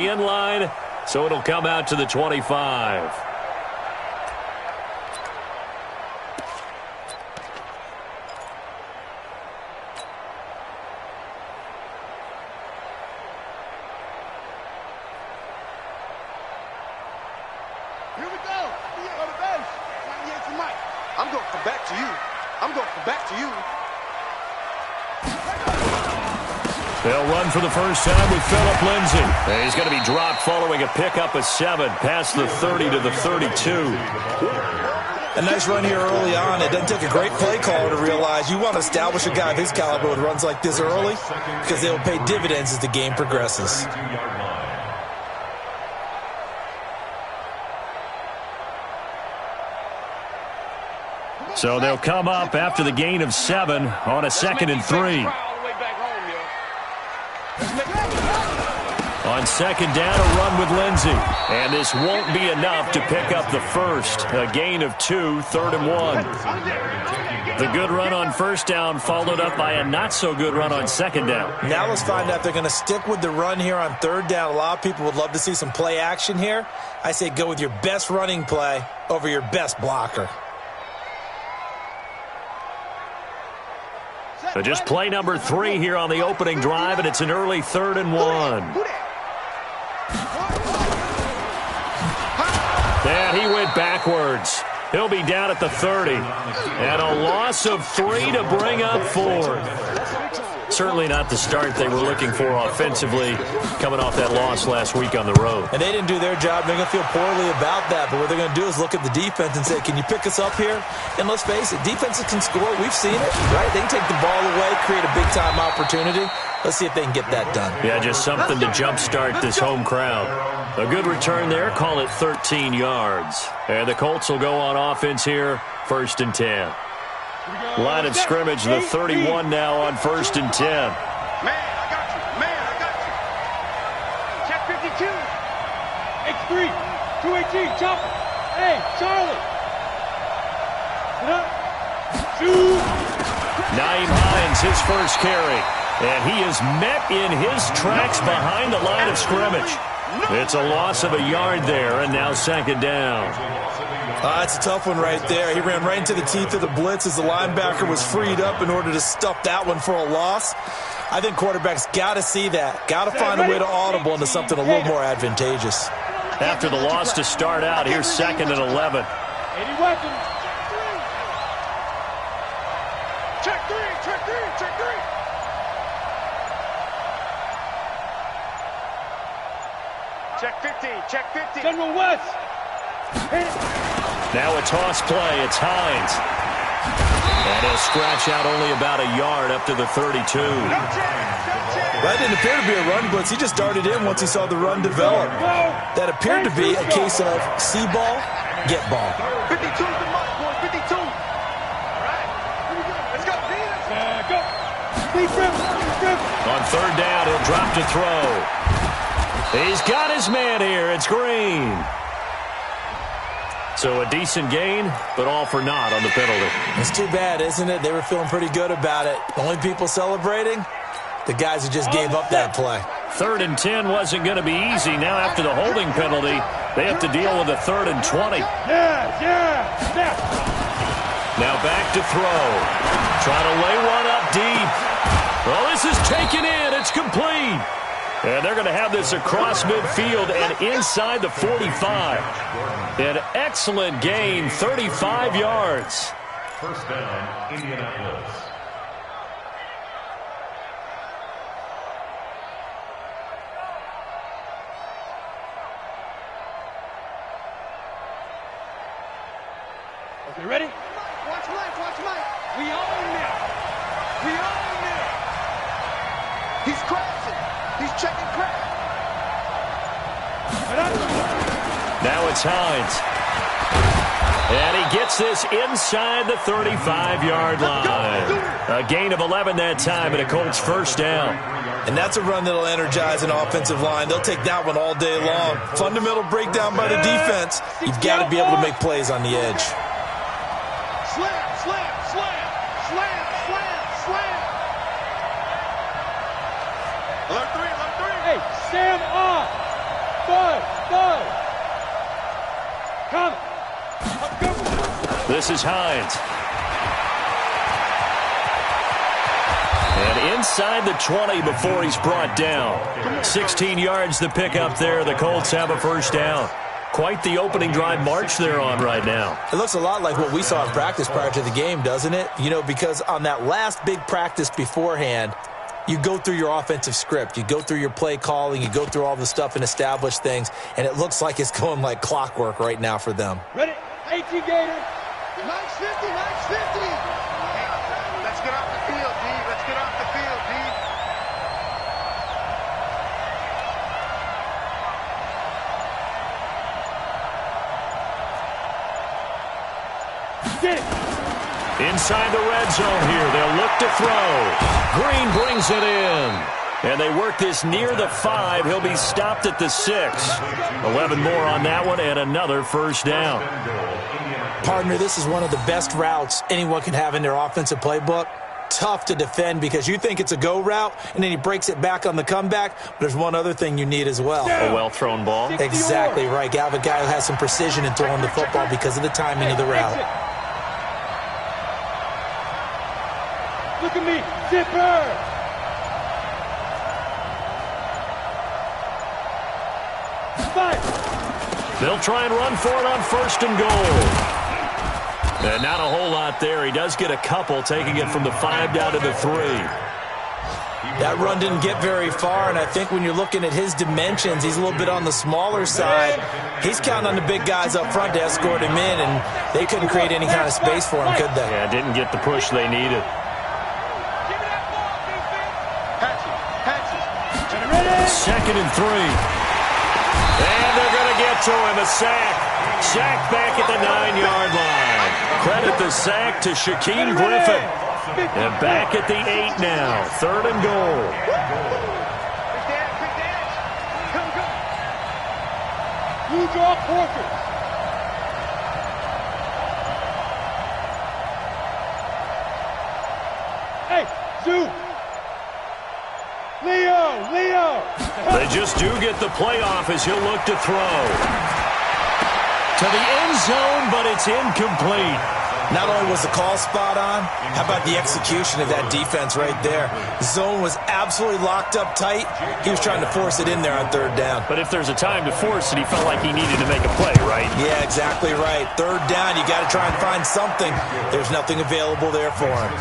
in line, so it'll come out to the 25. Here we go. Go to base. I'm going to come back to you. I'm going to come back to you. They'll run for the first time with Phillip Lindsay. He's going to be dropped following a pickup of 7 past the 30 to the 32. A nice run here early on. It doesn't take a great play caller to realize you want to establish a guy of his caliber with runs like this early because they will pay dividends as the game progresses. So they'll come up after the gain of 7 on a 2nd and 3. On 2nd down, a run with Lindsay. And this won't be enough to pick up the first. A gain of 2, 3rd and 1. The good run on 1st down followed up by a not-so-good run on 2nd down. Now let's find out if they're going to stick with the run here on 3rd down. A lot of people would love to see some play action here. I say go with your best running play over your best blocker. So just play number 3 here on the opening drive, and it's an early 3rd and 1. And he went backwards. He'll be down at the 30. And a loss of 3 to bring up 4th. Certainly not the start they were looking for offensively, coming off that loss last week on the road. And they didn't do their job. They're going to feel poorly about that. But what they're going to do is look at the defense and say, can you pick us up here? And let's face it, defenses can score. We've seen it, right? They can take the ball away, create a big-time opportunity. Let's see if they can get that done. Yeah, just something to jumpstart this home crowd. A good return there. Call it 13 yards. And the Colts will go on offense here, 1st and 10. Line of scrimmage, the 31 now on 1st and 10. Man, I got you. Man, I got you. Check 52. X3. 218. Chopper. Hey, Charlie. Get up. Shoot. Naeem Hines, his first carry. And he is met in his tracks behind the line of scrimmage. It's a loss of a yard there, and now 2nd down. It's a tough one right there. He ran right into the teeth of the blitz as the linebacker was freed up in order to stuff that one for a loss. I think quarterbacks got to see that. Got to find a way to audible into something a little more advantageous. After the loss to start out, here's 2nd and 11. 80 weapons. Check 3. Check 3. Check 3. Check 50. Check 50. General West. Now a toss play. It's Hines. And he'll scratch out only about a yard up to the 32. That didn't appear to be a run blitz. He just darted in once he saw the run develop. That appeared to be a case of see ball, get ball. 52 is the mark, boys. 52. All right. Here we go. Let's go. Go. On 3rd down, he'll drop to throw. He's got his man here. It's Green. So a decent gain, but all for naught on the penalty. It's too bad, isn't it? They were feeling pretty good about it. The only people celebrating, the guys who just gave up that play. 3rd and 10 wasn't going to be easy. Now after the holding penalty, they have to deal with a 3rd and 20. Now back to throw. Trying to lay one up deep. Well, this is taken in. It's complete. And they're going to have this across midfield and inside the 45. An excellent gain, 35 yards. 1st down, Indianapolis. Okay, ready? Watch Mike. We own now. He's crashing. He's checking crash. Now it's Hines. And he gets this inside the 35-yard line. A gain of 11 that time and a Colts 1st down. And that's a run that'll energize an offensive line. They'll take that one all day long. Fundamental breakdown by the defense. You've got to be able to make plays on the edge. Slam. Alert 3. Hey, Sam off. this is Hines. And inside the 20 before he's brought down. 16 yards the pick up there. The Colts have a first down. Quite the opening drive march they're on right now. It looks a lot like what we saw in practice prior to the game, doesn't it? You know, because on that last big practice beforehand, you go through your offensive script. You go through your play calling. You go through all the stuff and establish things. And it looks like it's going like clockwork right now for them. Ready? 18 Gator. 950, 950. Hey, let's get off the field, D. Let's get off the field, D. Get it. Inside the red zone here. They'll look to throw. Green brings it in. And they work this near the 5. He'll be stopped at the 6. 11 more on that one and another first down. Partner, this is one of the best routes anyone can have in their offensive playbook. Tough to defend because you think it's a go route, and then he breaks it back on the comeback. But there's one other thing you need as well. A well-thrown ball. Exactly right. You have a guy who has some precision in throwing the football because of the timing of the route. Look at me. Zipper. They'll try and run for it on first and goal. And not a whole lot there. He does get a couple, taking it from the 5 down to the 3. That run didn't get very far, and I think when you're looking at his dimensions, he's a little bit on the smaller side. He's counting on the big guys up front to escort him in, and they couldn't create any kind of space for him, could they? Yeah, didn't get the push they needed. Second and 3. And they're going to get to him, a sack. Sack back at the 9-yard line. Credit the sack to Shaquem Griffin. And back at the 8 now. Third and goal. Blue draw portrait. Hey, Zoo. Leo. They just do get the playoff as he'll look to throw. To the end zone, but it's incomplete. Not only was the call spot on, how about the execution of that defense right there? The zone was absolutely locked up tight. He was trying to force it in there on third down. But if there's a time to force it, he felt like he needed to make a play, right? Yeah, exactly right. Third down, you got to try and find something. There's nothing available there for him.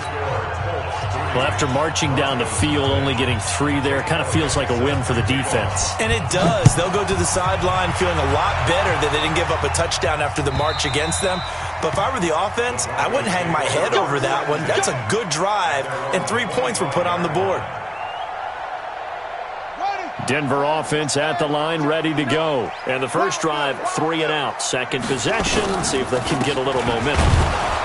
Well, after marching down the field, only getting 3 there, kind of feels like a win for the defense. And it does. They'll go to the sideline feeling a lot better that they didn't give up a touchdown after the march against them. But if I were the offense, I wouldn't hang my head over that one. That's a good drive, and 3 points were put on the board. Denver offense at the line, ready to go. And the first drive, 3 and out. Second possession, see if they can get a little momentum.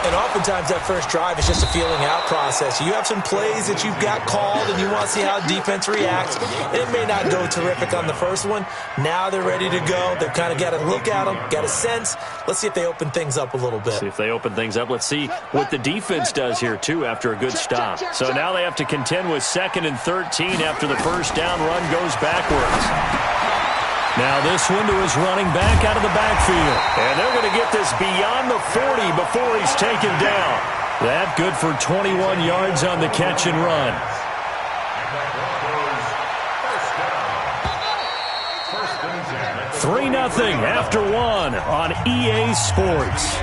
And oftentimes that first drive is just a feeling out process. You have some plays that you've got called and you want to see how defense reacts. It may not go terrific on the first one. Now they're ready to go. They've kind of got to look at them, got a sense. Let's see if they open things up a little bit. See if they open things up. Let's see what the defense does here, too, after a good stop. So now they have to contend with 2nd and 13 after the first down run goes backwards. Now this one to his running back out of the backfield. And they're going to get this beyond the 40 before he's taken down. That good for 21 yards on the catch and run. 3-0 after 1 on EA Sports.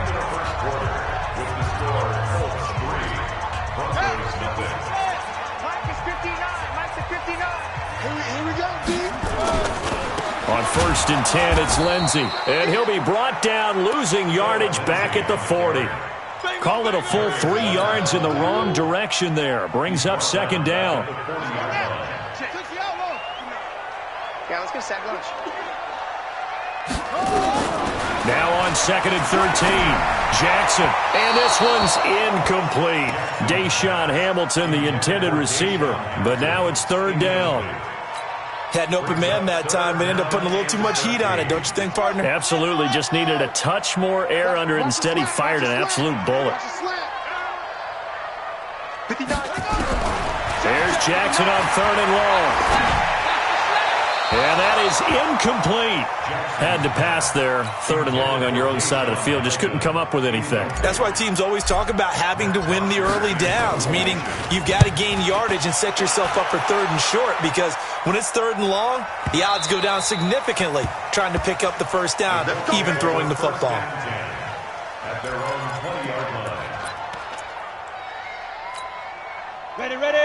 On 1st and 10, it's Lindsey. And he'll be brought down, losing yardage back at the 40. Call it a full 3 yards in the wrong direction there. Brings up 2nd down. Yeah, let's get sack lunch. Now on 2nd and 13, Jackson. And this one's incomplete. Deshaun Hamilton, the intended receiver. But now it's 3rd down. Had an open man that time, but ended up putting a little too much heat on it, don't you think, partner? Absolutely. Just needed a touch more air under it. Instead, he fired an absolute bullet. There's Jackson on 3rd and long. And that is incomplete. Had to pass there, 3rd and long on your own side of the field. Just couldn't come up with anything. That's why teams always talk about having to win the early downs, meaning you've got to gain yardage and set yourself up for 3rd and short, because when it's 3rd and long, the odds go down significantly trying to pick up the first down, even throwing the football. At their own 20-yard line.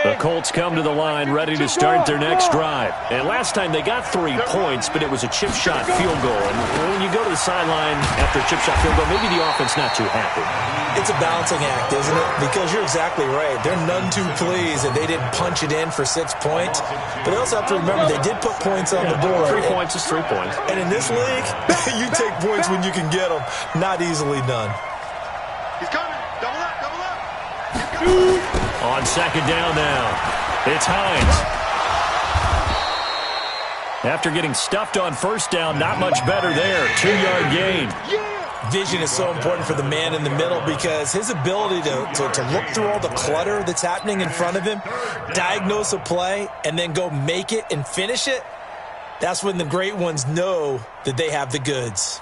The Colts come to the line ready to start their next drive. And last time they got 3 points, but it was a chip shot field goal. And when you go to the sideline after a chip shot field goal, maybe the offense not too happy. It's a balancing act, isn't it? Because you're exactly right. They're none too pleased that they didn't punch it in for 6 points. But they also have to remember they did put points on the board. 3 points is 3 points. And in this league, you take points when you can get them. Not easily done. He's coming. Double up, double up. On 2nd down now, it's Hines. After getting stuffed on 1st down, not much better there. 2-yard gain. Vision is so important for the man in the middle because his ability to look through all the clutter that's happening in front of him, diagnose a play, and then go make it and finish it, that's when the great ones know that they have the goods.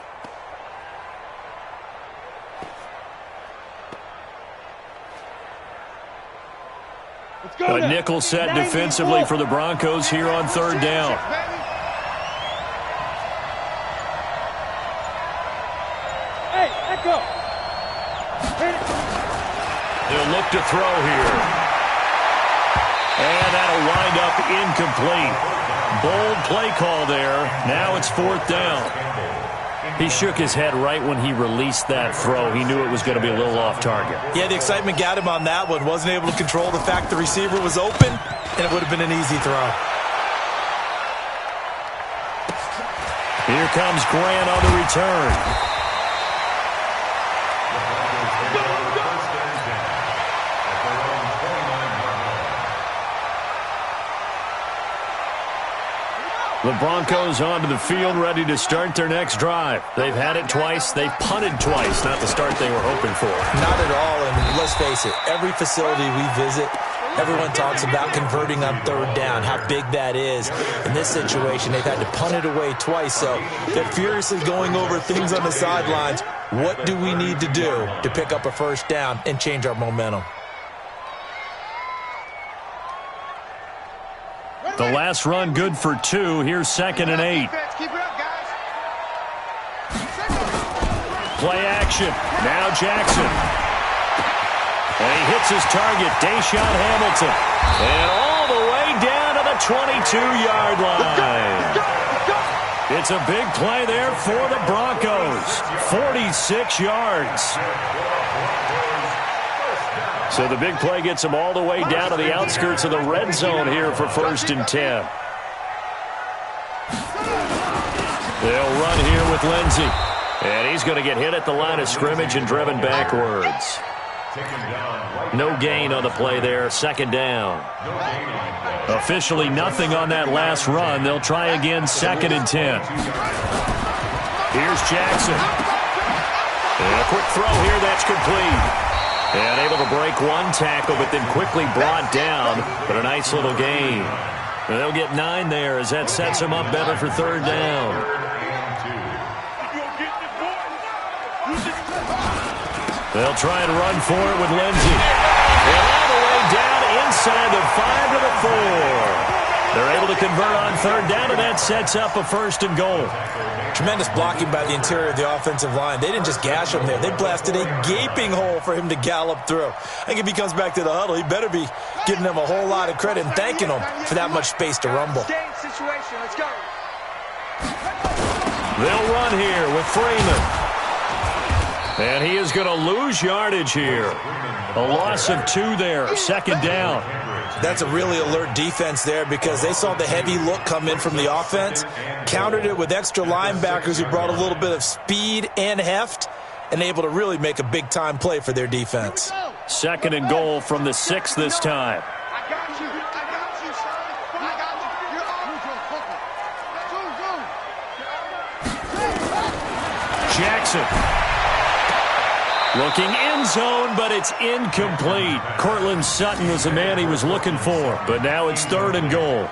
A nickel set defensively for the Broncos here on 3rd down. Hey, echo. They'll look to throw here. And that'll wind up incomplete. Bold play call there. Now it's 4th down. He shook his head right when he released that throw. He knew it was going to be a little off target. Yeah, the excitement got him on that one. Wasn't able to control the fact the receiver was open, and it would have been an easy throw. Here comes Grant on the return. The Broncos onto the field ready to start their next drive. They've had it twice. They've punted twice. Not the start they were hoping for. Not at all, and let's face it, every facility we visit, everyone talks about converting on 3rd down, how big that is. In this situation, they've had to punt it away twice, so they're furiously going over things on the sidelines. What do we need to do to pick up a 1st down and change our momentum? The last run good for 2. Here's 2nd and 8. Keep it up, guys. Play action. Now Jackson. And he hits his target, Deshaun Hamilton. And all the way down to the 22-yard line. It's a big play there for the Broncos. 46 yards. So the big play gets them all the way down to the outskirts of the red zone here for 1st and 10. They'll run here with Lindsey. And he's going to get hit at the line of scrimmage and driven backwards. No gain on the play there. 2nd down. Officially nothing on that last run. They'll try again 2nd and 10. Here's Jackson. And a quick throw here. That's complete. And able to break one tackle, but then quickly brought down. But a nice little gain. And they'll get 9 there as that sets them up better for 3rd down. They'll try and run for it with Lindsey. And all the way down inside the 5 to the 4. They're able to convert on 3rd down, and that sets up a 1st and goal. Tremendous blocking by the interior of the offensive line. They didn't just gash him there. They blasted a gaping hole for him to gallop through. I think if he comes back to the huddle, he better be giving them a whole lot of credit and thanking them for that much space to rumble. Situation. Let's go. They'll run here with Freeman. And he is going to lose yardage here. A loss of 2 there. 2nd down. That's a really alert defense there because they saw the heavy look come in from the offense, countered it with extra linebackers who brought a little bit of speed and heft, and able to really make a big-time play for their defense. 2nd and goal from the 6 this time. I got you. I got you, son. I got you. You're Jackson. Looking end zone, but it's incomplete. Cortland Sutton was the man he was looking for, but now it's 3rd and goal.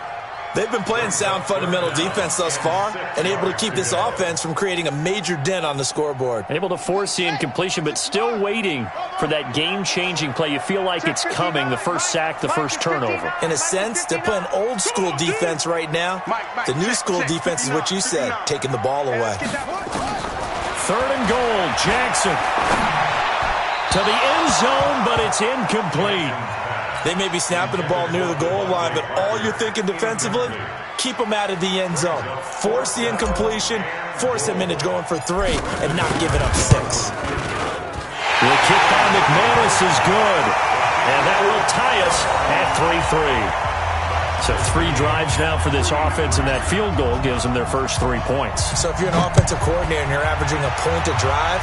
They've been playing sound fundamental defense thus far and able to keep this offense from creating a major dent on the scoreboard. Able to force the incompletion, but still waiting for that game-changing play. You feel like it's coming, the first sack, the first turnover. In a sense, they're playing old-school defense right now. The new-school defense is what you said, taking the ball away. 3rd and goal, Jackson. To the end zone, but it's incomplete. They may be snapping the ball near the goal line, but all you're thinking defensively, keep them out of the end zone. Force the incompletion, force them into going for 3, and not giving up 6. The kick by McManus is good, and that will tie us at 3-3. So 3 drives now for this offense, and that field goal gives them their first 3 points. So if you're an offensive coordinator and you're averaging a point a drive,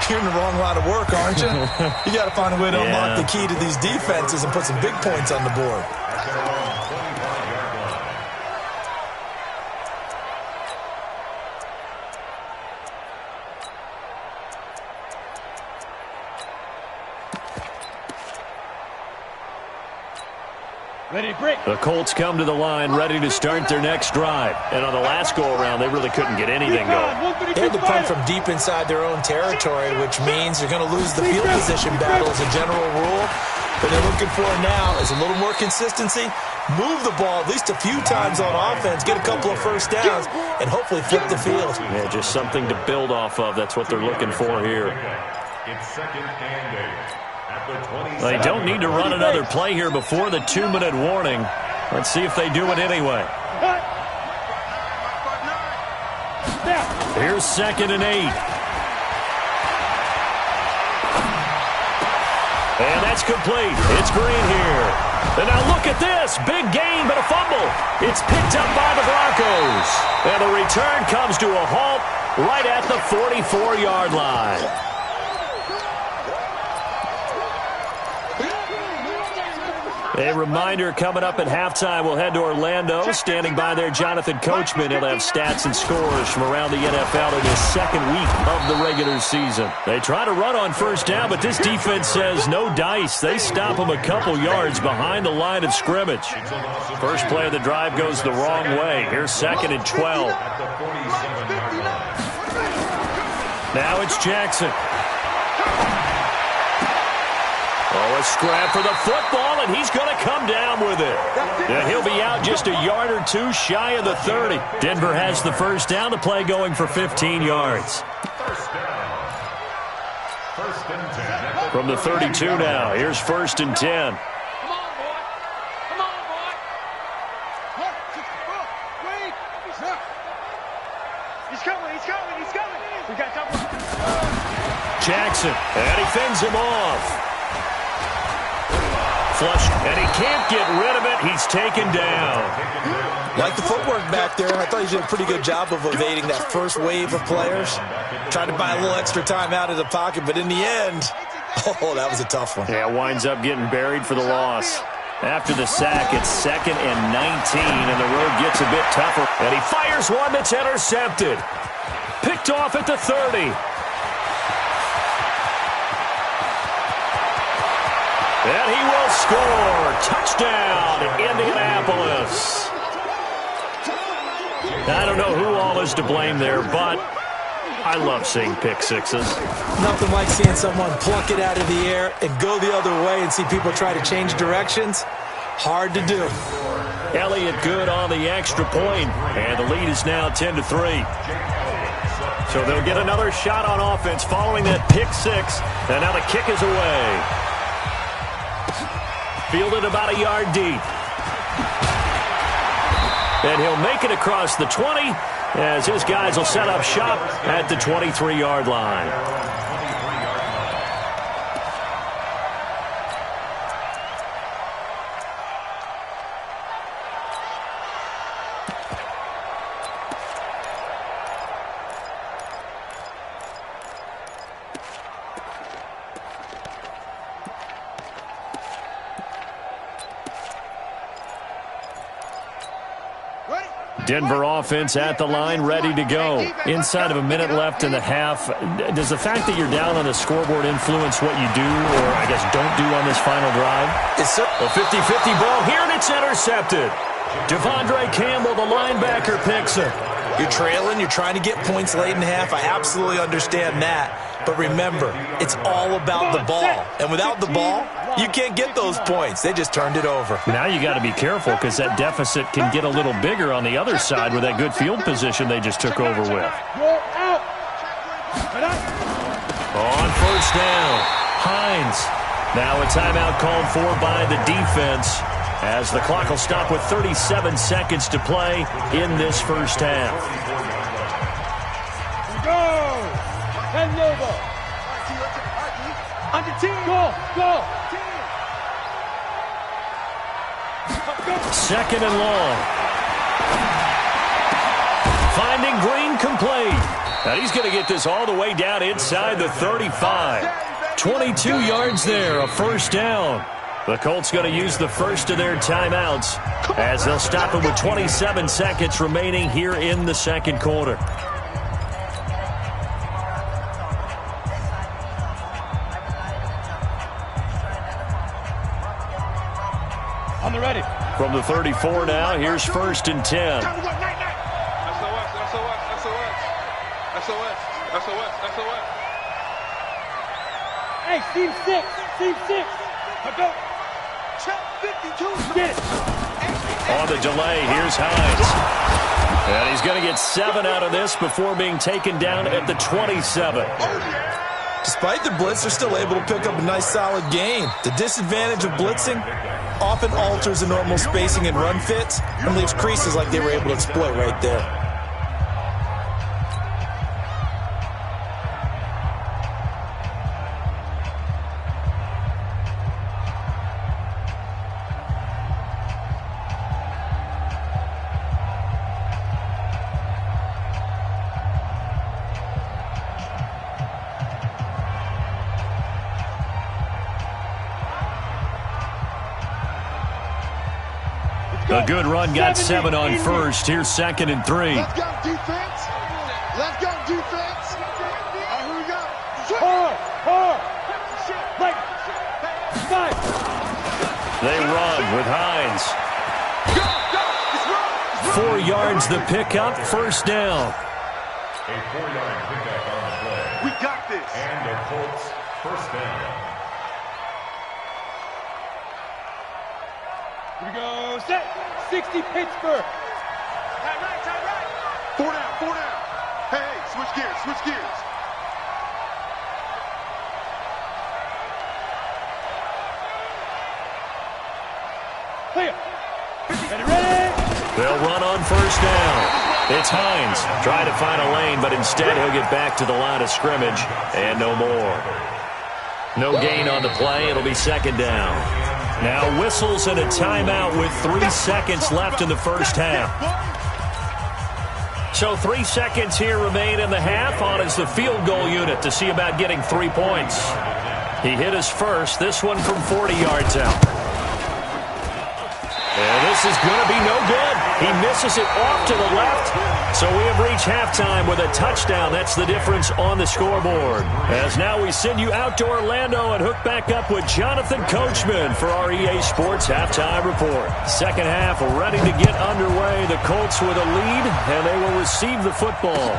you're in the wrong line of work, aren't you? You got to find a way to unlock the key to these defenses and put some big points on the board. Ready to break. The Colts come to the line ready to start their next drive. And on the last go-around, they really couldn't get anything going. They had to punt from deep inside their own territory, which means you're going to lose the field position battle as a general rule. What they're looking for now is a little more consistency, move the ball at least a few times on offense, get a couple of first downs, and hopefully flip the field. Yeah, just something to build off of. That's what they're looking for here. It's 2nd and 8. They don't need to run another play here before the 2-minute warning. Let's see if they do it anyway. Here's 2nd and 8. And that's complete. It's Green here. And now look at this. Big gain, but a fumble. It's picked up by the Broncos. And the return comes to a halt right at the 44-yard line. A reminder, coming up at halftime, we'll head to Orlando. Standing by there, Jonathan Coachman. He'll have stats and scores from around the NFL in his 2nd week of the regular season. They try to run on first down, but this defense says no dice. They stop them a couple yards behind the line of scrimmage. First play of the drive goes the wrong way. Here's 2nd and 12. Now it's Jackson. Oh, a scrap for the football, and he's going to come down with it. Yeah, he'll be out just a yard or 2 shy of the 30. Denver has the first down. The play going for 15 yards. First and 10. From the 32 now, here's 1st and 10. Come on, boy. Come on, boy. Wait. He's coming. He's coming. He's coming. We got double. Jackson, and he fends him off. Flush, and he can't get rid of it. He's taken down. Like the footwork back there, I thought he did a pretty good job of evading that first wave of players. Tried to buy a little extra time out of the pocket, but in the end, oh, that was a tough one. Yeah, winds up getting buried for the loss. After the sack, it's 2nd and 19, and the road gets a bit tougher. And he fires one that's intercepted. Picked off at the 30. And he will score. Touchdown, Indianapolis. I don't know who all is to blame there, but I love seeing pick sixes. Nothing like seeing someone pluck it out of the air and go the other way and see people try to change directions. Hard to do. Elliott good on the extra point, and the lead is now 10-3. So they'll get another shot on offense following that pick six, and now the kick is away. Fielded about a yard deep. And he'll make it across the 20 as his guys will set up shop at the 23-yard line. Denver offense at the line, ready to go. Inside of a minute left in the half. Does the fact that you're down on the scoreboard influence what you do, or I guess don't do on this final drive? It's a 50-50 ball here, and it's intercepted. Devondre Campbell, the linebacker, picks it. You're trailing. You're trying to get points late in half. I absolutely understand that. But remember, it's all about the ball. And without the ball, you can't get those points. They just turned it over. Now you got to be careful because that deficit can get a little bigger on the other side with that good field position they just took over with. On first down, Hines. Now a timeout called for by the defense as the clock will stop with 37 seconds to play in this first half. Go! Ten over. On the team. Go. Second and long. Finding Green complete. Now he's going to get this all the way down inside the 35. 22 yards there, a first down. The Colts going to use the first of their timeouts as they'll stop it with 27 seconds remaining here in the second quarter. On the ready. From the 34 now, here's first and 10. SOS. Hey, Steve 6. Go. Check 52. Get it. On the delay, here's Hines. And he's going to get 7 out of this before being taken down at the 27. Despite the blitz, they're still able to pick up a nice solid gain. The disadvantage of blitzing often alters the normal spacing and run fits and leaves creases like they were able to exploit right there. A good run, got 7 on first. Here's second and 3. Let's go, defense. Here we go. Hard. Right. 5. They run with Hines. Go. 4 yards the pickup, first down. A 4-yard pickup on the play. We got this. And the Colts first down. Here we go. Set. 60 Pittsburgh. Right. 4 down. Hey, switch gears. Clear. Ready. They'll run on first down. It's Hines trying to find a lane, but instead he'll get back to the line of scrimmage and no more. No gain on the play. It'll be second down. Now whistles and a timeout with 3 seconds left in the first half. So 3 seconds here remain in the half on as the field goal unit to see about getting 3 points. He hit his first, this one from 40 yards out. And this is going to be no good. He misses it off to the left. So we have reached halftime with a touchdown. That's the difference on the scoreboard. As now we send you out to Orlando and hook back up with Jonathan Coachman for our EA Sports Halftime Report. Second half ready to get underway. The Colts with a lead, and they will receive the football.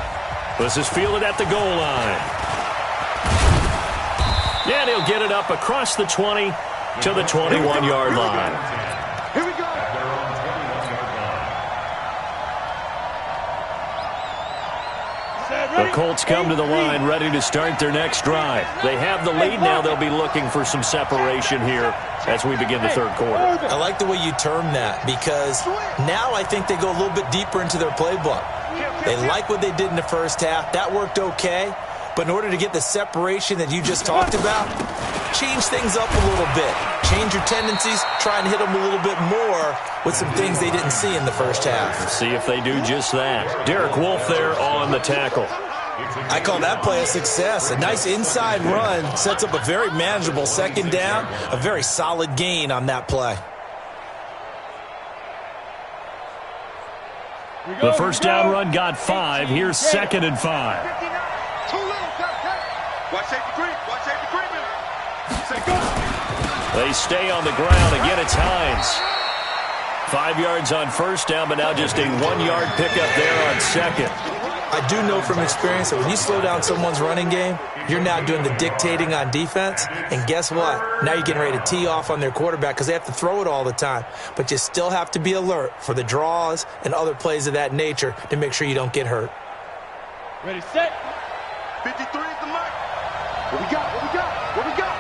This is fielded at the goal line. And he'll get it up across the 20 to the 21-yard line. Here we go. The Colts come to the line ready to start their next drive. They have the lead now. They'll be looking for some separation here as we begin the third quarter. I like the way you term that because now I think they go a little bit deeper into their playbook. They like what they did in the first half. That worked okay. But in order to get the separation that you just talked about, change things up a little bit. Change your tendencies. Try and hit them a little bit more with some things they didn't see in the first half. See if they do just that. Derek Wolfe there on the tackle. I call that play a success. A nice inside run sets up a very manageable second down. A very solid gain on that play. The first down run got 5. Here's second and 5. They stay on the ground. Again, it's Hines. 5 yards on first down, but now just a 1-yard pickup there on second. I do know from experience that when you slow down someone's running game, you're now doing the dictating on defense. And guess what? Now you're getting ready to tee off on their quarterback because they have to throw it all the time. But you still have to be alert for the draws and other plays of that nature to make sure you don't get hurt. Ready, set. 53 is the mark. What we got? What we got? What we got?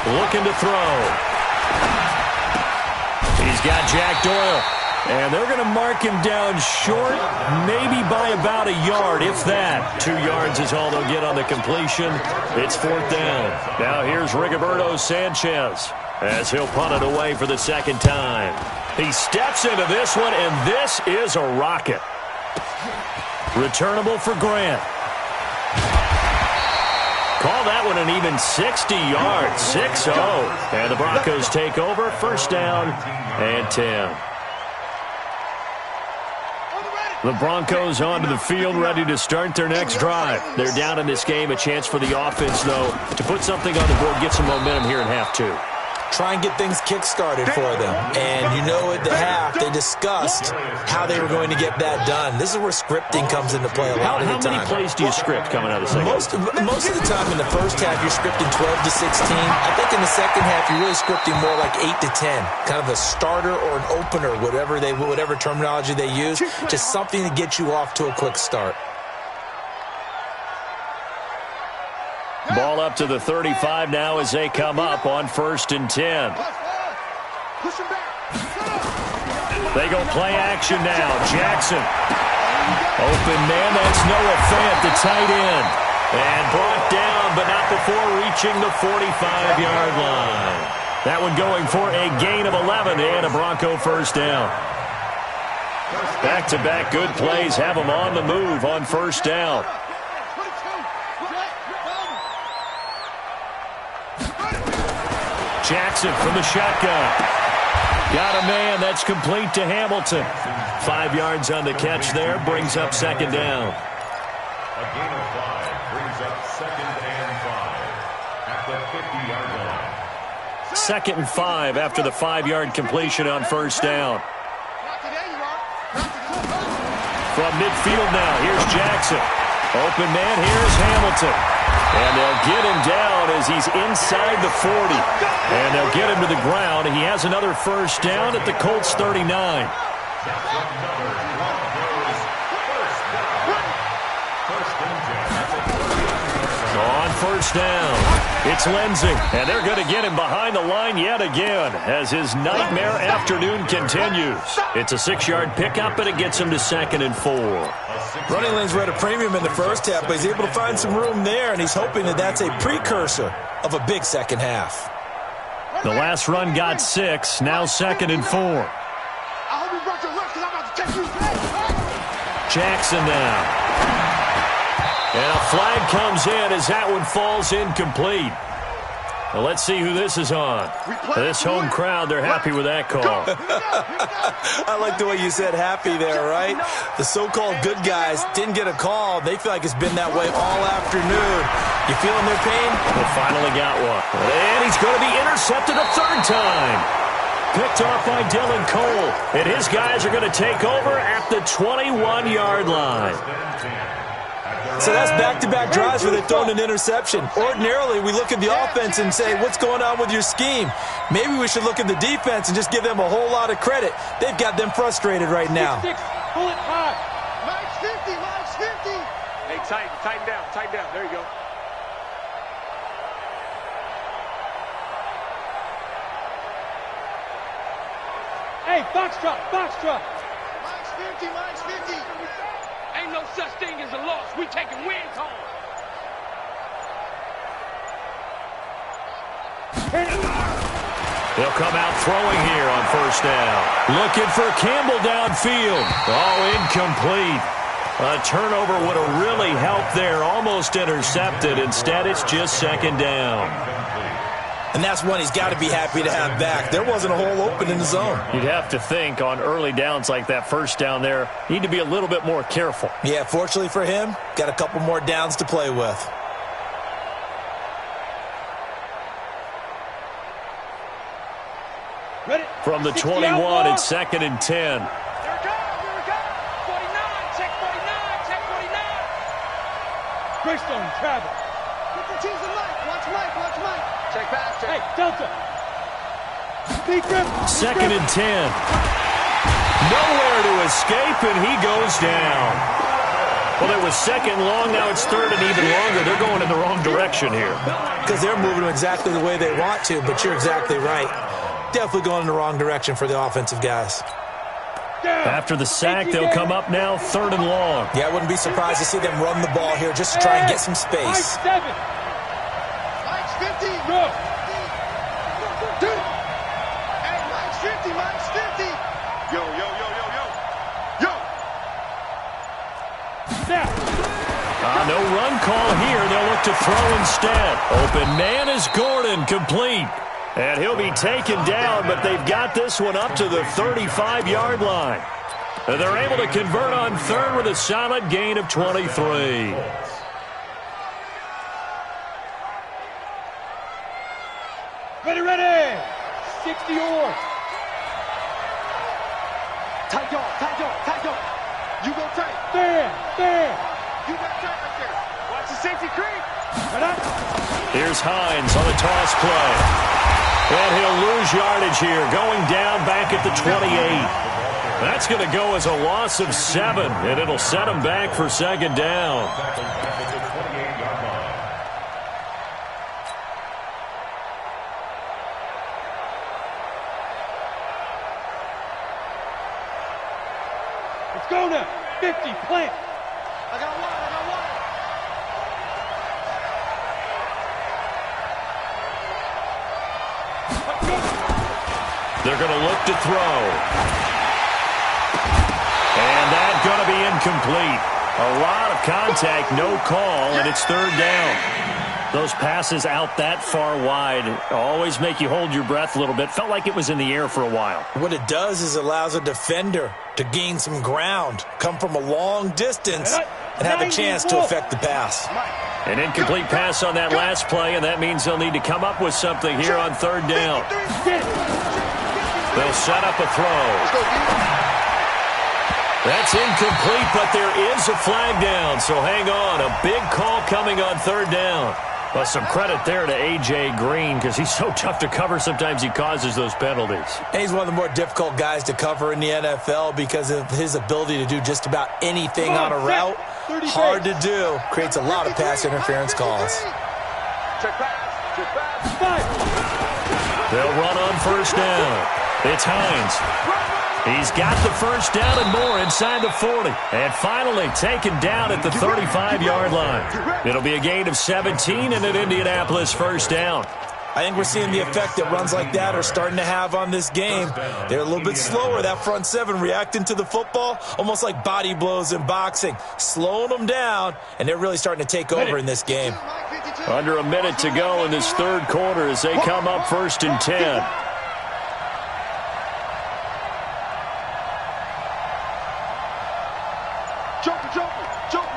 Looking to throw. He's got Jack Doyle. And they're going to mark him down short, maybe by about a yard, if that. 2 yards is all they'll get on the completion. It's 4th down. Now here's Rigoberto Sanchez as he'll punt it away for the second time. He steps into this one, and this is a rocket. Returnable for Grant. Call that one an even 60 yards, 6-0. And the Broncos take over, first down and 10. The Broncos onto the field, ready to start their next drive. They're down in this game. A chance for the offense, though, to put something on the board, get some momentum here in half 2. Try and get things kick-started for them. And you know at the half, they discussed how they were going to get that done. This is where scripting comes into play a lot of the time. How many plays do you script coming out of the second? Most of the time in the first half, you're scripting 12 to 16. I think in the second half, you're really scripting more like 8 to 10. Kind of a starter or an opener, whatever terminology they use. Just something to get you off to a quick start. Ball up to the 35 now as they come up on 1st and 10. They go play action now. Jackson. Open man, that's Noah Fant, the tight end. And brought down, but not before reaching the 45-yard line. That one going for a gain of 11 and a Bronco first down. Back-to-back good plays have them on the move on first down. Jackson from the shotgun. Got a man. That's complete to Hamilton. 5 yards on the catch there. Brings up second down. A gain of 5 brings up 2nd and 5 at the 50-yard line. 2nd and 5 after the 5-yard completion on first down. From midfield now, here's Jackson. Open man, here's Hamilton. And they'll get him down as he's inside the 40. And they'll get him to the ground. He has another first down at the Colts 39. On first down, it's Lensing. And they're going to get him behind the line yet again as his nightmare afternoon continues. It's a 6-yard pickup, and it gets him to 2nd and 4. Running lanes were at a premium in the first half, but he's able to find some room there, and he's hoping that that's a precursor of a big second half. The last run got 6, now 2nd and 4. Jackson now. And a flag comes in as that one falls incomplete. Well, let's see who this is on. This home crowd, they're happy with that call. I like the way you said happy there, right? The so-called good guys didn't get a call. They feel like it's been that way all afternoon. You feeling their pain? They finally got one. And he's going to be intercepted a 3rd time. Picked off by Dylan Cole. And his guys are going to take over at the 21-yard line. So that's back-to-back drives where they've thrown an interception. Ordinarily, we look at the offense and say, what's going on with your scheme? Maybe we should look at the defense and just give them a whole lot of credit. They've got them frustrated right now. Pull it high. Max 50. Hey, tighten down. There you go. Hey, box drop. Max 50. Ain't no such thing as a loss. We taking wins home. They'll come out throwing here on first down. Looking for Campbell downfield. Oh, incomplete. A turnover would have really helped there. Almost intercepted. Instead, it's just 2nd down. And that's one he's got to be happy to have back. There wasn't a hole open in the zone. You'd have to think on early downs like that first down there, you need to be a little bit more careful. Yeah, fortunately for him, got a couple more downs to play with. from the 21. It's 2nd and 10. Here we go. 49, check 49, check 49. Greystone, travel. Get the teams in Mike. Watch Mike. Watch Mike. Check pass. Check. Hey, Delta. Speed grip. 2nd and 10. Nowhere to escape, and he goes down. Well, it was 2nd long. Now it's 3rd and even longer. They're going in the wrong direction here. Because they're moving them exactly the way they want to, but you're exactly right. Definitely going in the wrong direction for the offensive guys. After the sack, they'll come up now 3rd and long. Yeah, I wouldn't be surprised to see them run the ball here just to try and get some space. Mike 7. Mike's 50. Go. Dude. Hey, Mike's 50. Mike's 50. Yo, yo, yo, yo, yo. Yo. Snap. No run call here. They'll look to throw instead. Open man is Gordon, complete. And he'll be taken down, but they've got this one up to the 35-yard line. And they're able to convert on 3rd with a solid gain of 23. Ready. 60 or. Tight y'all. You go tight. Stand. You got tight right there. Watch the safety creep. Right up. Here's Hines on the toss play. And he'll lose yardage here, going down back at the 28. That's going to go as a loss of 7, and it'll set him back for 2nd down. Let's go now. 50, plant. I got one. They're going to look to throw. And that's going to be incomplete. A lot of contact, no call, and it's 3rd down. Those passes out that far wide always make you hold your breath a little bit. Felt like it was in the air for a while. What it does is allows a defender to gain some ground, come from a long distance, and have a chance to affect the pass. An incomplete pass on that last play, and that means they'll need to come up with something here on 3rd down. They'll set up a throw. That's incomplete, but there is a flag down, so hang on. A big call coming on 3rd down. But some credit there to A.J. Green because he's so tough to cover. Sometimes he causes those penalties. And he's one of the more difficult guys to cover in the NFL because of his ability to do just about anything on a route. Hard to do. Creates a lot of pass interference calls. They'll run on 1st down. It's Hines. He's got the 1st down and more inside the 40. And finally taken down at the 35-yard line. It'll be a gain of 17 and an Indianapolis 1st down. I think we're seeing the effect that runs like that are starting to have on this game. They're a little bit slower, that front 7, reacting to the football, almost like body blows in boxing, slowing them down, and they're really starting to take over in this game. Under a minute to go in this 3rd quarter as they come up 1st and 10.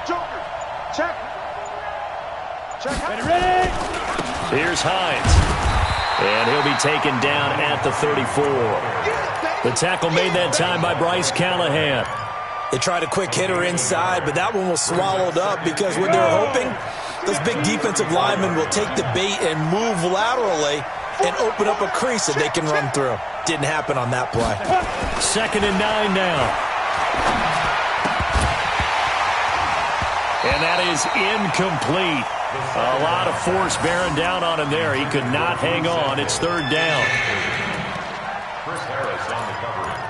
Joker. Check. Ready. Here's Hines. And he'll be taken down at the 34. The tackle made that time by Bryce Callahan. They tried a quick hitter inside, but that one was swallowed up because what they're hoping, those big defensive linemen will take the bait and move laterally and open up a crease that they can run through. Didn't happen on that play. 2nd and 9 now. And that is incomplete. A lot of force bearing down on him there. He could not hang on. It's 3rd down. Chris Harris on the coverage.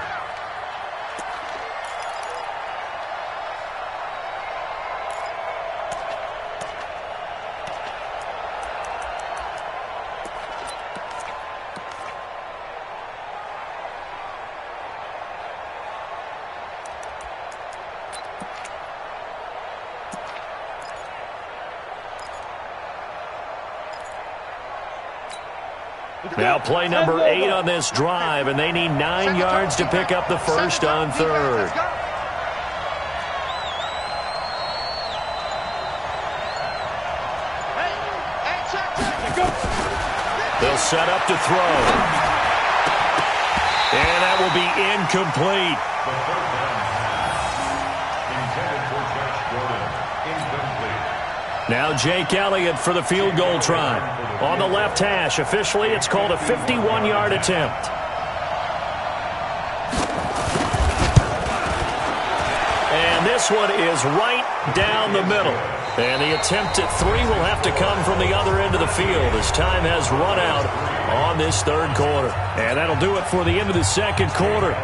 Now play number 8 on this drive, and they need 9 yards to pick up the 1st on 3rd. They'll set up to throw. And that will be incomplete. The third down pass. Intended for Josh Gordon. Incomplete. Now Jake Elliott for the field goal try. On the left hash, officially it's called a 51-yard attempt. And this one is right down the middle. And the attempt at 3 will have to come from the other end of the field as time has run out on this third quarter. And that'll do it for the end of the second quarter.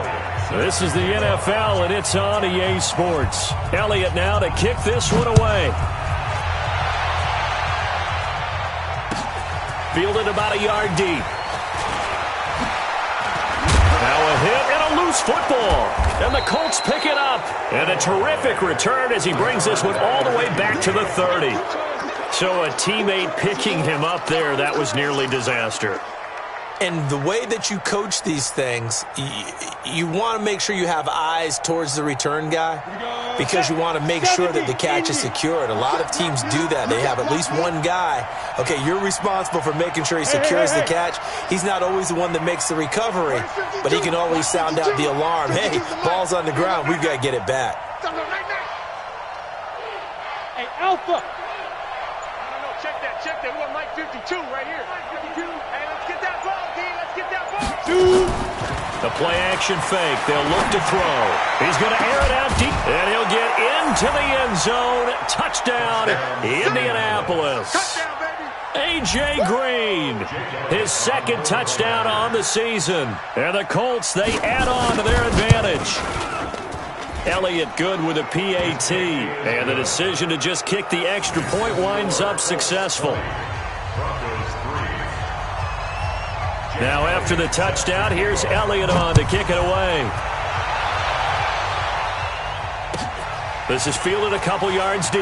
This is the NFL, and it's on EA Sports. Elliott now to kick this one away. Fielded about a yard deep. Now a hit and a loose football. And the Colts pick it up. And a terrific return as he brings this one all the way back to the 30. So a teammate picking him up there, that was nearly disaster. And the way that you coach these things, you want to make sure you have eyes towards the return guy because you want to make sure that the catch is secured. A lot of teams do that. They have at least one guy. Okay, you're responsible for making sure he secures the catch. He's not always the one that makes the recovery, but he can always sound out the alarm. Hey, ball's on the ground. We've got to get it back. Hey, Alpha. No, check that. We want Mike 52 right here. Mike 52. Hey, let's get that ball, D. Let's get that ball. The play action fake. They'll look to throw. He's going to air it out deep, and he'll get into the end zone. Touchdown, Indianapolis. Touchdown, baby. A.J. Green, his second touchdown on the season. And the Colts, they add on to their advantage. Elliott good with a PAT. And the decision to just kick the extra point winds up successful. Now after the touchdown, here's Elliott on to kick it away. This is fielded a couple yards deep.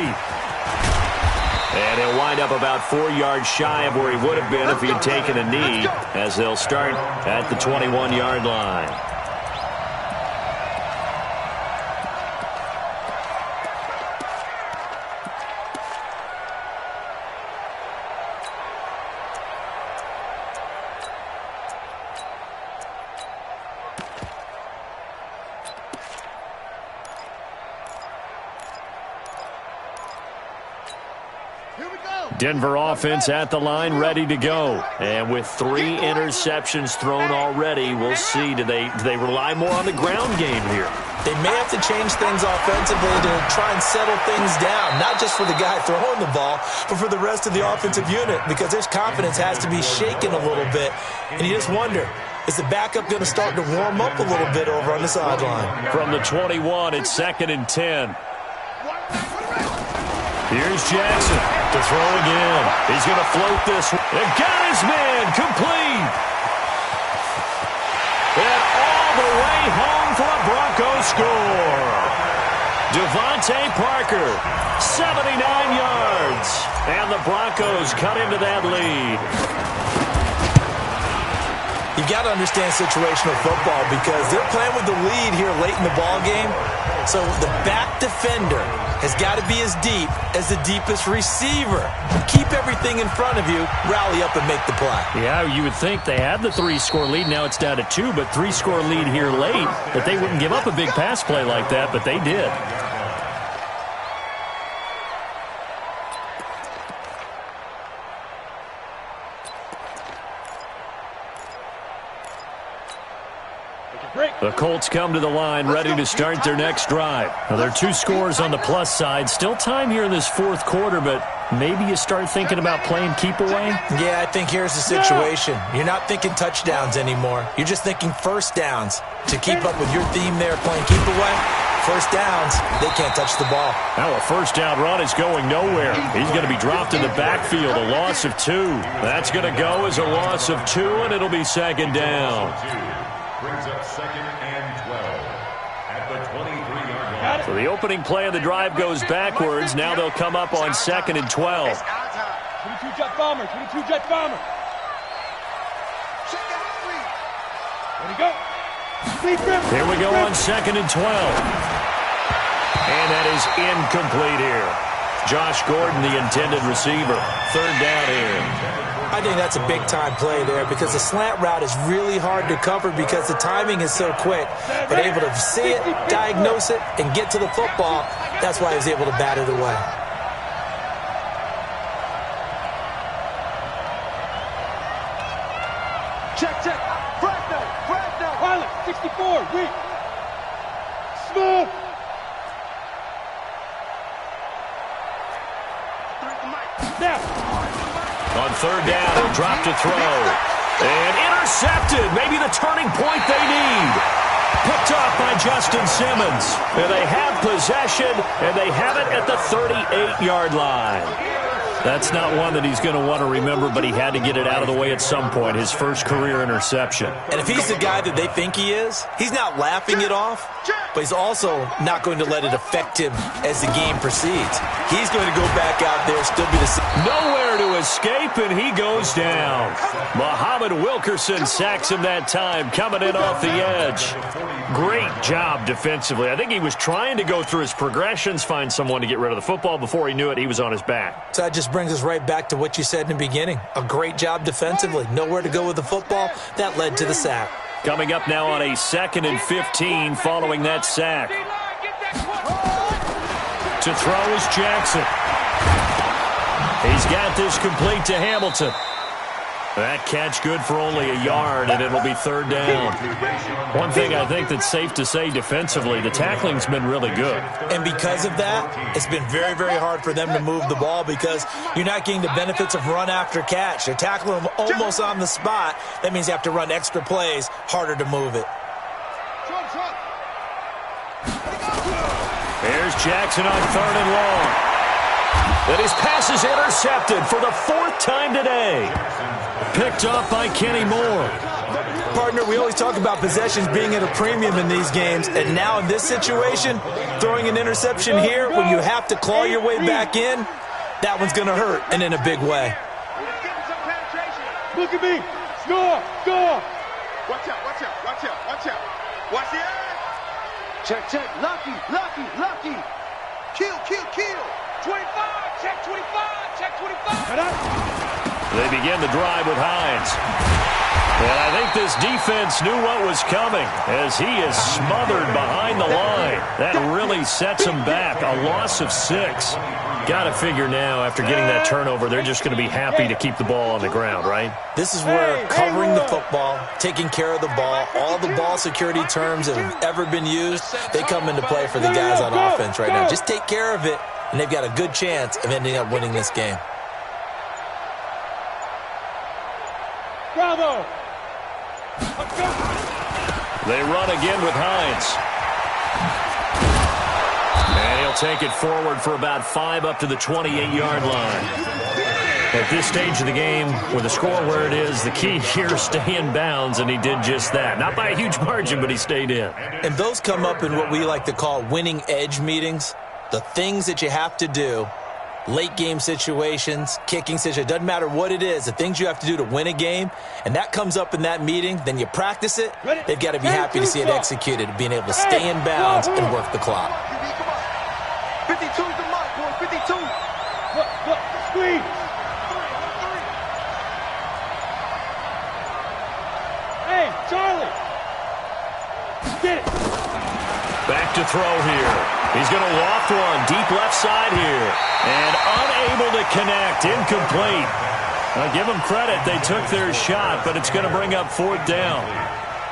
And he'll wind up about 4 yards shy of where he would have been if he had taken a knee, as they'll start at the 21-yard line. Denver offense at the line, ready to go. And with 3 interceptions thrown already, we'll see. Do they rely more on the ground game here? They may have to change things offensively to try and settle things down, not just for the guy throwing the ball, but for the rest of the offensive unit, because their confidence has to be shaken a little bit. And you just wonder, is the backup going to start to warm up a little bit over on the sideline? From the 21, it's 2nd and 10. Here's Jackson to throw again. He's going to float this one. And got his man complete. And all the way home for a Broncos score. Devontae Parker, 79 yards. And the Broncos cut into that lead. You've got to understand situational football because they're playing with the lead here late in the ball game. So the back defender has got to be as deep as the deepest receiver. Keep everything in front of you, rally up and make the play. Yeah, you would think they had the 3-score lead. Now it's down to 2, but 3-score lead here late, that they wouldn't give up a big pass play like that, but they did. The Colts come to the line ready to start their next drive. Now, there are 2 scores on the plus side. Still time here in this 4th quarter, but maybe you start thinking about playing keep away? Yeah, I think here's the situation. You're not thinking touchdowns anymore. You're just thinking first downs. To keep up with your theme there, playing keep away, first downs, they can't touch the ball. Now a first down run is going nowhere. He's going to be dropped in the backfield, a loss of 2. That's going to go as a loss of 2, and it'll be 2nd down. Brings up 2nd and 12 at the 23-yard line. So the opening play of the drive goes backwards. Now they'll come up on 2nd and 12. 22 Jet Bomber, 22 Jet Bomber. Ready, go. Here we go on 2nd and 12. And that is incomplete here. Josh Gordon, the intended receiver. Third down here. I think that's a big-time play there because the slant route is really hard to cover because the timing is so quick. But able to see it, diagnose it, and get to the football, that's why he was able to bat it away. Check. Fragno. Pilot, 64, weak. Smooth. Now. On third down, he'll drop to throw. And intercepted. Maybe the turning point they need. Picked off by Justin Simmons. And they have possession, and they have it at the 38-yard line. That's not one that he's going to want to remember, but he had to get it out of the way at some point, his first career interception. And if he's the guy that they think he is, he's not laughing it off, but he's also not going to let it affect him as the game proceeds. He's going to go back out there, still be the same. Nowhere to escape, and he goes down. Muhammad Wilkerson sacks him that time, coming in off the edge. Great job defensively. I think he was trying to go through his progressions, find someone to get rid of the football. Before he knew it, he was on his back. So that just brings us right back to what you said in the beginning. A great job defensively. Nowhere to go with the football. That led to the sack. Coming up now on a 2nd and 15 following that sack. To throw is Jackson. He's got this complete to Hamilton. That catch good for only a yard, and it'll be third down. One thing I think that's safe to say defensively, the tackling's been really good. And because of that, it's been very, very hard for them to move the ball because you're not getting the benefits of run after catch. They're tackling them almost on the spot. That means you have to run extra plays, harder to move it. Here's Jackson on 3rd and long. And his pass is intercepted for the 4th time today. Picked off by Kenny Moore. Partner, we always talk about possessions being at a premium in these games, and now in this situation, throwing an interception here when you have to claw your way back in, that one's going to hurt, and in a big way. Look at me. Score. Watch out. Watch the eye. Check. Lucky. Kill. 25. Check 25. They begin the drive with Hines. And I think this defense knew what was coming as he is smothered behind the line. That really sets him back. A loss of 6. Got to figure now, after getting that turnover, they're just going to be happy to keep the ball on the ground, right? This is where covering the football, taking care of the ball, all the ball security terms that have ever been used, they come into play for the guys on offense right now. Just take care of it, and they've got a good chance of ending up winning this game. Bravo. They run again with Hines. And he'll take it forward for about 5 up to the 28-yard line. At this stage of the game, with the score where it is, the key here is stay in bounds, and he did just that. Not by a huge margin, but he stayed in. And those come up in what we like to call winning edge meetings. The things that you have to do, late game situations, kicking situations, doesn't matter what it is, the things you have to do to win a game, and that comes up in that meeting, then you practice it, they've got to be happy to see it executed, being able to stay in bounds and work the clock. 52's the mark, boy, 52. Look, squeeze. Hey, Charlie. Get it. Back to throw here. He's going to loft one deep left side here. And unable to connect. Incomplete. Now give them credit. They took their shot, but it's going to bring up 4th down.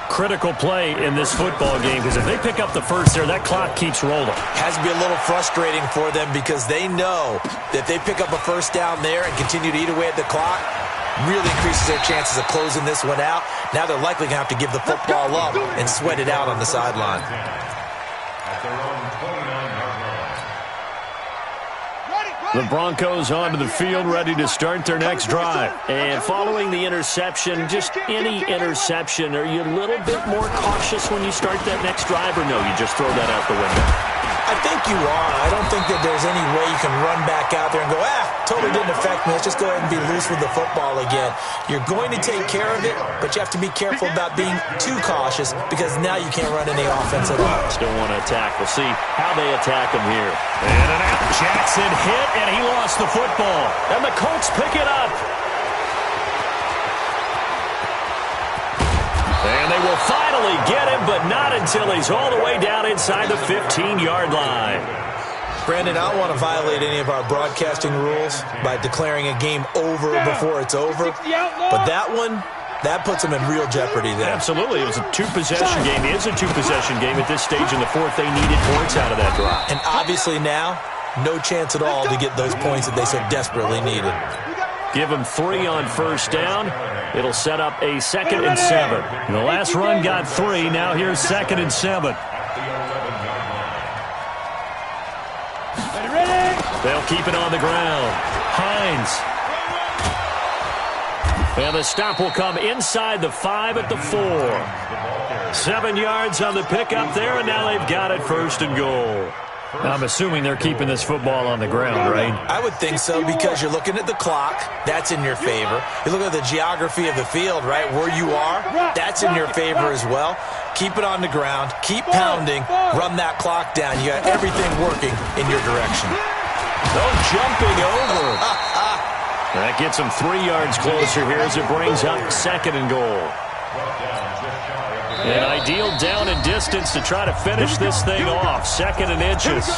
Critical play in this football game because if they pick up the first there, that clock keeps rolling. Has to be a little frustrating for them because they know that if they pick up a first down there and continue to eat away at the clock, really increases their chances of closing this one out. Now they're likely going to have to give the football up and sweat it out on the sideline. The Broncos onto the field, ready to start their next drive. And following the interception, just any interception, are you a little bit more cautious when you start that next drive, or no, you just throw that out the window? I think you are. I don't think that there's any way you can run back out there and go, totally didn't affect me. Let's just go ahead and be loose with the football again. You're going to take care of it, but you have to be careful about being too cautious because now you can't run any offense at all. Still want to attack. We'll see how they attack him here. And an out. Jackson hit, and he lost the football. And the Colts pick it up. And they will finally get him, but not until he's all the way down inside the 15-yard line. Brandon, I don't want to violate any of our broadcasting rules by declaring a game over before it's over. But that puts them in real jeopardy there. Absolutely. It was a two-possession game. It is a two-possession game at this stage in the fourth. They needed points out of that drive. And obviously now, no chance at all to get those points that they so desperately needed. Give them 3 on first down. It'll set up a 2nd and 7. And the last run got 3. Now here's 2nd and 7. They'll keep it on the ground. Hines. And the stop will come inside the 5 at the 4. 7 yards on the pickup there, and now they've got it 1st and goal. I'm assuming they're keeping this football on the ground, right? I would think so because you're looking at the clock. That's in your favor. You look at the geography of the field, right, where you are. That's in your favor as well. Keep it on the ground. Keep pounding. Run that clock down. You got everything working in your direction. No jumping over. That gets them 3 yards closer here as it brings up 2nd and goal. An ideal down and distance to try to finish this thing off. 2nd and inches.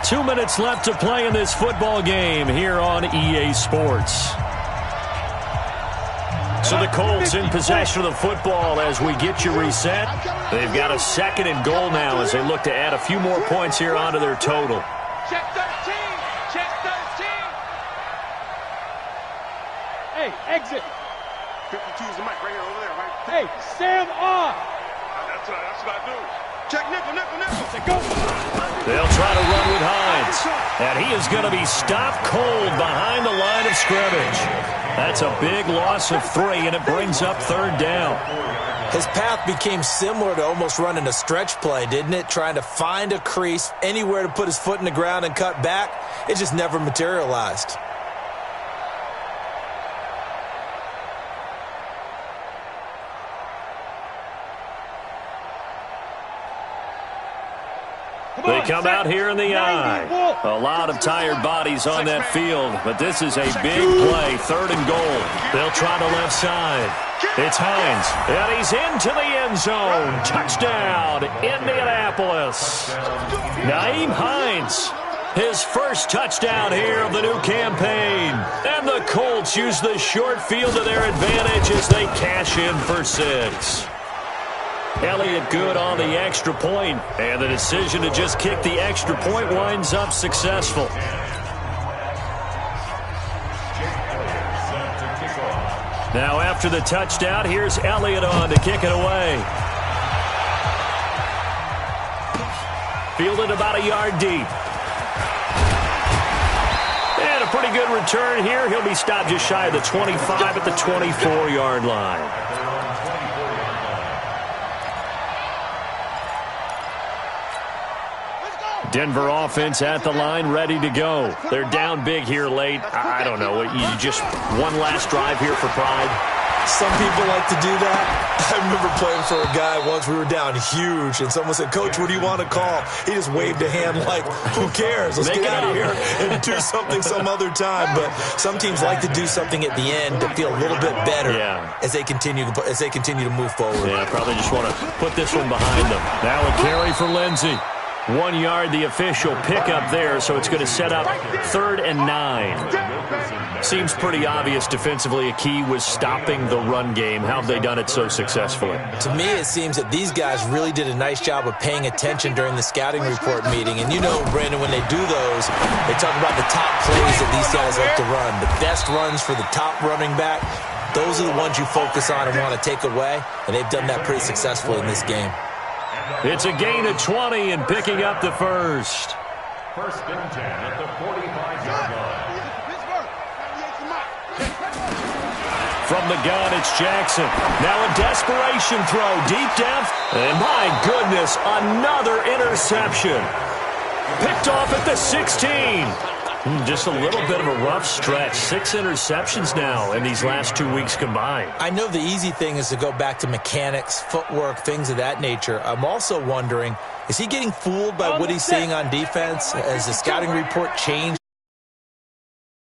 2 minutes left to play in this football game here on EA Sports. So the Colts in possession of the football as we get you reset. They've got a 2nd and goal now as they look to add a few more points here onto their total. Check 13. Check 13. Hey, exit. 52 is the mic right here over there, right? Hey, Sam off. That's what I do. Check nickel. Go. They'll try to run with Hines. And he is going to be stopped cold behind the line of scrimmage. That's a big loss of 3, and it brings up 3rd down. His path became similar to almost running a stretch play, didn't it? Trying to find a crease, anywhere to put his foot in the ground and cut back. It just never materialized. They come out here in the eye. A lot of tired bodies on that field, but this is a big play, 3rd and goal. They'll try the left side. It's Hines, and he's into the end zone. Touchdown, Indianapolis. Nyheim Hines, his first touchdown here of the new campaign. And the Colts use the short field to their advantage as they cash in for 6. Elliott good on the extra point, and the decision to just kick the extra point winds up successful. Now after the touchdown, here's Elliott on to kick it away. Fielded about a yard deep. And a pretty good return here. He'll be stopped just shy of the 25 at the 24-yard line. Denver offense at the line, ready to go. They're down big here late. I don't know. You just one last drive here for pride. Some people like to do that. I remember playing for a guy once. We were down huge, and someone said, "Coach, what do you want to call?" He just waved a hand like, "Who cares? Let's get out of here and do something some other time." But some teams like to do something at the end to feel a little bit better as they continue to move forward. Yeah, probably just want to put this one behind them. Now a carry for Lindsey. 1 yard, the official pickup there, so it's going to set up 3rd and 9. Seems pretty obvious defensively a key was stopping the run game. How have they done it so successfully? To me, it seems that these guys really did a nice job of paying attention during the scouting report meeting. And you know, Brandon, when they do those, they talk about the top plays that these guys like to run. The best runs for the top running back, those are the ones you focus on and want to take away. And they've done that pretty successfully in this game. It's a gain of 20 and picking up the first. 1st and 10 at the 45-yard line. From the gun, it's Jackson. Now a desperation throw deep down. And my goodness, another interception. Picked off at the 16. Just a little bit of a rough stretch. 6 interceptions now in these last 2 weeks combined. I know the easy thing is to go back to mechanics, footwork, things of that nature. I'm also wondering, is he getting fooled by what he's seeing on defense? Has the scouting report changed